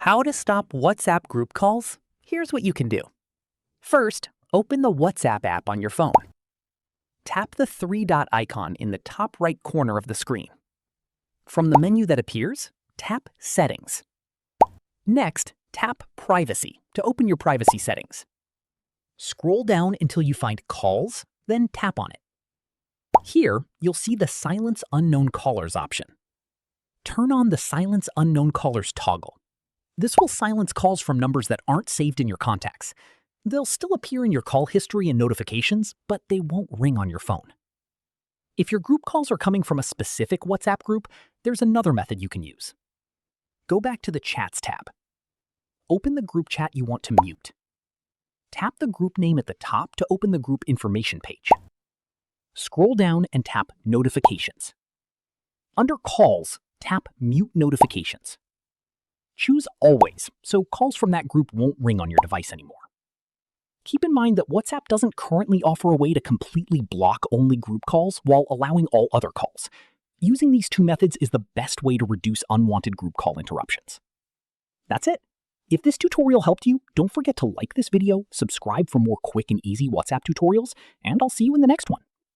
How to stop WhatsApp group calls? Here's what you can do. First, open the WhatsApp app on your phone. Tap the three-dot icon in the top right corner of the screen. From the menu that appears, tap Settings. Next, tap Privacy to open your privacy settings. Scroll down until you find Calls, then tap on it. Here, you'll see the Silence Unknown Callers option. Turn on the Silence Unknown Callers toggle. This will silence calls from numbers that aren't saved in your contacts. They'll still appear in your call history and notifications, but they won't ring on your phone. If your group calls are coming from a specific WhatsApp group, there's another method you can use. Go back to the Chats tab. Open the group chat you want to mute. Tap the group name at the top to open the group information page. Scroll down and tap Notifications. Under Calls, tap Mute Notifications. Choose Always, so calls from that group won't ring on your device anymore. Keep in mind that WhatsApp doesn't currently offer a way to completely block only group calls while allowing all other calls. Using these two methods is the best way to reduce unwanted group call interruptions. That's it. If this tutorial helped you, don't forget to like this video, subscribe for more quick and easy WhatsApp tutorials, and I'll see you in the next one.